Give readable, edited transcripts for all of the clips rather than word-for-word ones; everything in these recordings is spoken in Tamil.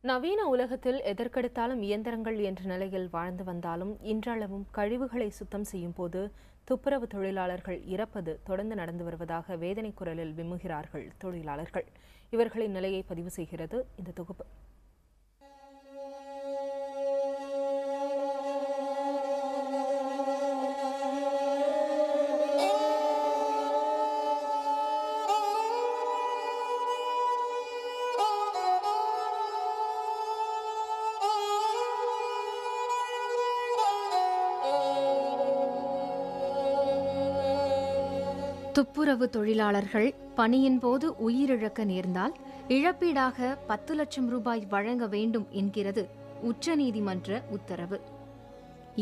நவீன உலகத்தில் எதற்கெடுத்தாலும் இயந்திரங்கள் என்ற நிலையில் வாழ்ந்து வந்தாலும் இன்றளவும் கழிவுகளை சுத்தம் செய்யும் போது துப்புரவு தொழிலாளர்கள் இறப்பது தொடர்ந்து நடந்து வருவதாக வேதனை குரலில் விம்முகிறார்கள் தொழிலாளர்கள். இவர்களின் நிலையை பதிவு செய்கிறது இந்த தொகுப்பு. துப்புரவு தொழிலாளர்கள் பணியின் போது உயிரிழக்க நேர்ந்தால் இழப்பீடாக 10 லட்சம் ரூபாய் வழங்க வேண்டும் என்கிறது உச்சநீதிமன்ற உத்தரவு.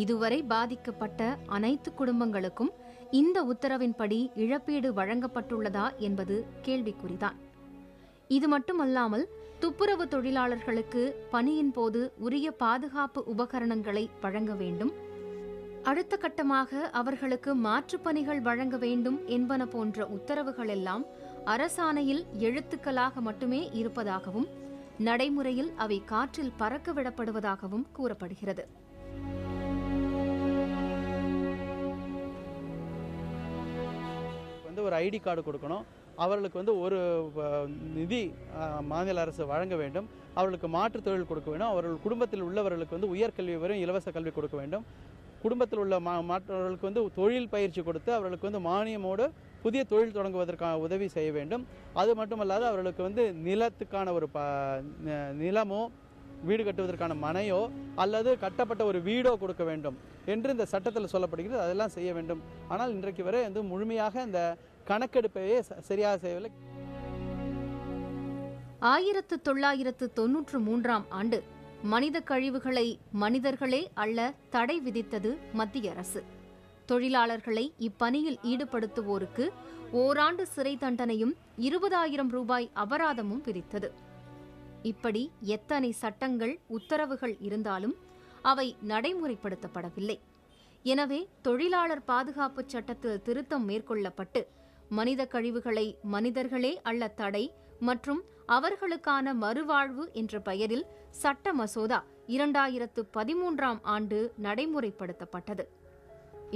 இதுவரை பாதிக்கப்பட்ட அனைத்து குடும்பங்களுக்கும் இந்த உத்தரவின்படி இழப்பீடு வழங்கப்பட்டுள்ளதா என்பது கேள்விக்குறிதான். இது மட்டுமல்லாமல் துப்புரவு தொழிலாளர்களுக்கு பணியின் போது உரிய பாதுகாப்பு உபகரணங்களை வழங்க வேண்டும், அடுத்த கட்டமாக அவர்களுக்கு மாற்றுப் பணிகள் வழங்க வேண்டும் என்பன போன்ற உத்தரவுகள் எல்லாம் அரசாணையில் எழுத்துக்களாக மட்டுமே இருப்பதாகவும் நடைமுறையில் அவை காற்றில் பறக்க விடப்படுவதாகவும் கூறப்படுகிறது. ஒரு ஐடி கார்டு கொடுக்கணும், அவர்களுக்கு ஒரு நிதி மாநில அரசு வழங்க வேண்டும், அவர்களுக்கு மாற்றுத் தொழில் கொடுக்க வேண்டும், அவர்கள் குடும்பத்தில் உள்ளவர்களுக்கு உயர்கல்வி வரும் இலவச கல்வி கொடுக்க வேண்டும், குடும்பத்தில் உள்ள மற்றவர்களுக்கு தொழில் பயிற்சி கொடுத்து அவர்களுக்கு மானியமோடு புதிய தொழில் தொடங்குவதற்கான உதவி செய்ய வேண்டும். அது மட்டுமல்லாது அவர்களுக்கு நிலத்துக்கான ஒரு நிலமோ வீடு கட்டுவதற்கான மனையோ அல்லது கட்டப்பட்ட ஒரு வீடோ கொடுக்க வேண்டும் என்று இந்த சட்டத்தில் சொல்லப்படுகிறது. அதெல்லாம் செய்ய வேண்டும். ஆனால் இன்றைக்கு வரை முழுமையாக இந்த கணக்கெடுப்பையே சரியாக செய்யவில்லை. 1993ஆம் ஆண்டு மனித கழிவுகளை மனிதர்களே அள்ள தடை விதித்தது மத்திய அரசு. தொழிலாளர்களை இப்பணியில் ஈடுபடுத்துவோருக்கு ஓராண்டு சிறை தண்டனையும் 20,000 ரூபாய் அபராதமும் விதித்தது. இப்படி எத்தனை சட்டங்கள் உத்தரவுகள் இருந்தாலும் அவை நடைமுறைப்படுத்தப்படவில்லை. எனவே தொழிலாளர் பாதுகாப்பு சட்டத்தில் திருத்தம் மேற்கொள்ளப்பட்டு மனித கழிவுகளை மனிதர்களே அள்ள தடை மற்றும் அவர்களுக்கான மறுவாழ்வு என்ற பெயரில் சட்ட மசோதா 2013ஆம் ஆண்டு நடைமுறைப்படுத்தப்பட்டது.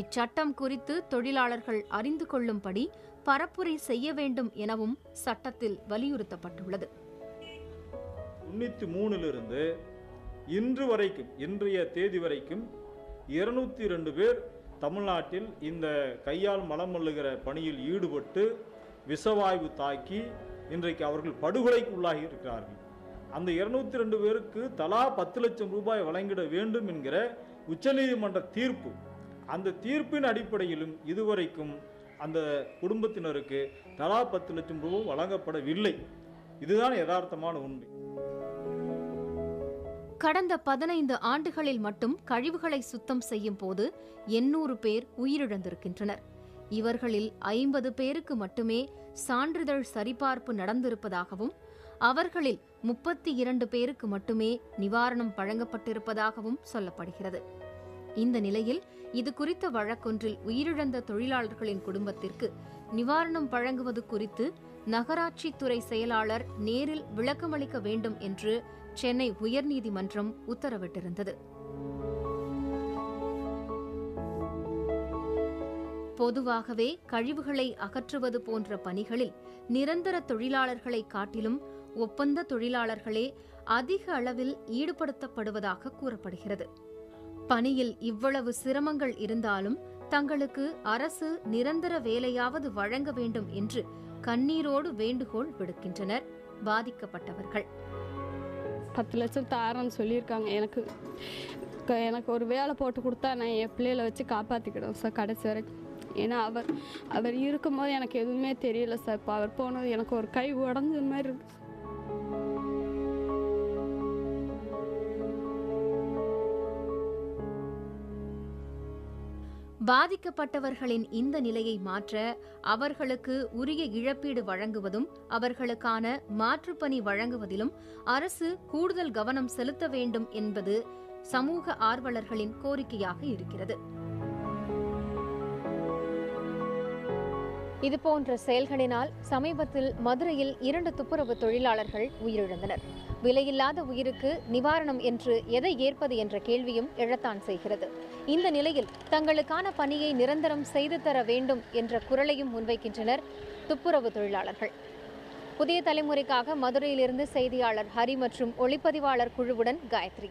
இச்சட்டம் குறித்து தொழிலாளர்கள் அறிந்து கொள்ளும்படி பரப்புரை செய்ய வேண்டும் எனவும் சட்டத்தில் வலியுறுத்தப்பட்டுள்ளது. 93 இன்று வரைக்கும், இன்றைய தேதி வரைக்கும் 202 பேர் தமிழ்நாட்டில் இந்த கையால் மலம் அள்ளுகிற பணியில் ஈடுபட்டு விஷவாயு தாக்கி இன்றைக்கு அவர்கள் படுகொலைக்கு உள்ளாகி இருக்கிறார்கள். அந்த 202 பேருக்கு தலா 10 லட்சம் ரூபாய் வழங்கிட வேண்டும் என்கிற உச்சநீதிமன்ற தீர்ப்பு, அந்த தீர்ப்பின் அடிப்படையிலும் இதுவரைக்கும் அந்த குடும்பத்தினருக்கு தலா 10 லட்சம் ரூபாய் வழங்கப்படவில்லை. இதுதான் யதார்த்தமான உண்மை. கடந்த 15 ஆண்டுகளில் மட்டும் கழிவுகளை சுத்தம் செய்யும் போது 800 பேர் உயிரிழந்திருக்கின்றனர். இவர்களில் 50 பேருக்கு மட்டுமே சான்றிதழ் சரிபார்ப்பு நடந்திருப்பதாகவும் அவர்களில் 32 பேருக்கு மட்டுமே நிவாரணம் வழங்கப்பட்டிருப்பதாகவும் சொல்லப்படுகிறது. இந்த நிலையில் இது குறித்த வழக்கொன்றில் உயிரிழந்த தொழிலாளர்களின் குடும்பத்திற்கு நிவாரணம் வழங்குவது குறித்து நகராட்சித்துறை செயலாளர் நேரில் விளக்கமளிக்க வேண்டும் என்று சென்னை உயர்நீதிமன்றம் உத்தரவிட்டிருந்தது. பொதுவாகவே கழிவுகளை அகற்றுவது போன்ற பணிகளில் நிரந்தர தொழிலாளர்களை காட்டிலும் ஒப்பந்த தொழிலாளர்களே அதிக அளவில் ஈடுபடுத்தப்படுவதாக கூறப்படுகிறது. பணியில் இவ்வளவு சிரமங்கள் இருந்தாலும் தங்களுக்கு அரசு நிரந்தர வேலையாவது வழங்க வேண்டும் என்று கண்ணீரோடு வேண்டுகோள் விடுக்கின்றனர் பாதிக்கப்பட்டவர்கள். 10 லட்சம் தாரன்னு சொல்லியிருக்காங்க. எனக்கு ஒரு வேலை போட்டு கொடுத்தா நான் என் பிள்ளைகளை வச்சு காப்பாற்றிக்கிடுவேன் சார் கடைசி வரைக்கும். ஏன்னா அவர் இருக்கும்போது எனக்கு எதுவுமே தெரியல சார். இப்போ அவர் போனது எனக்கு ஒரு கை உடஞ்ச மாதிரி இருக்கு. பாதிக்கப்பட்டவர்களின் இந்த நிலையை மாற்ற அவர்களுக்கு உரிய இழப்பீடு வழங்குவதும் அவர்களுக்கான மாற்றுப்பணி வழங்குவதிலும் அரசு கூடுதல் கவனம் செலுத்த வேண்டும் என்பது சமூக ஆர்வலர்களின் கோரிக்கையாக இருக்கிறது. இதுபோன்ற செயல்களினால் சமீபத்தில் மதுரையில் 2 துப்புரவு தொழிலாளர்கள் உயிரிழந்தனர். விலையில்லாத உயிருக்கு நிவாரணம் என்று எதை ஏற்பது என்ற கேள்வியும் எழத்தான் செய்கிறது. இந்த நிலையில் தங்களுக்கான பணியை நிரந்தரம் செய்து தர வேண்டும் என்ற குரலையும் முன்வைக்கின்றனர் துப்புரவு தொழிலாளர்கள். புதிய தலைமுறைக்காக மதுரையிலிருந்து செய்தியாளர் ஹரி மற்றும் ஒளிப்பதிவாளர் குழுவுடன் காயத்ரி.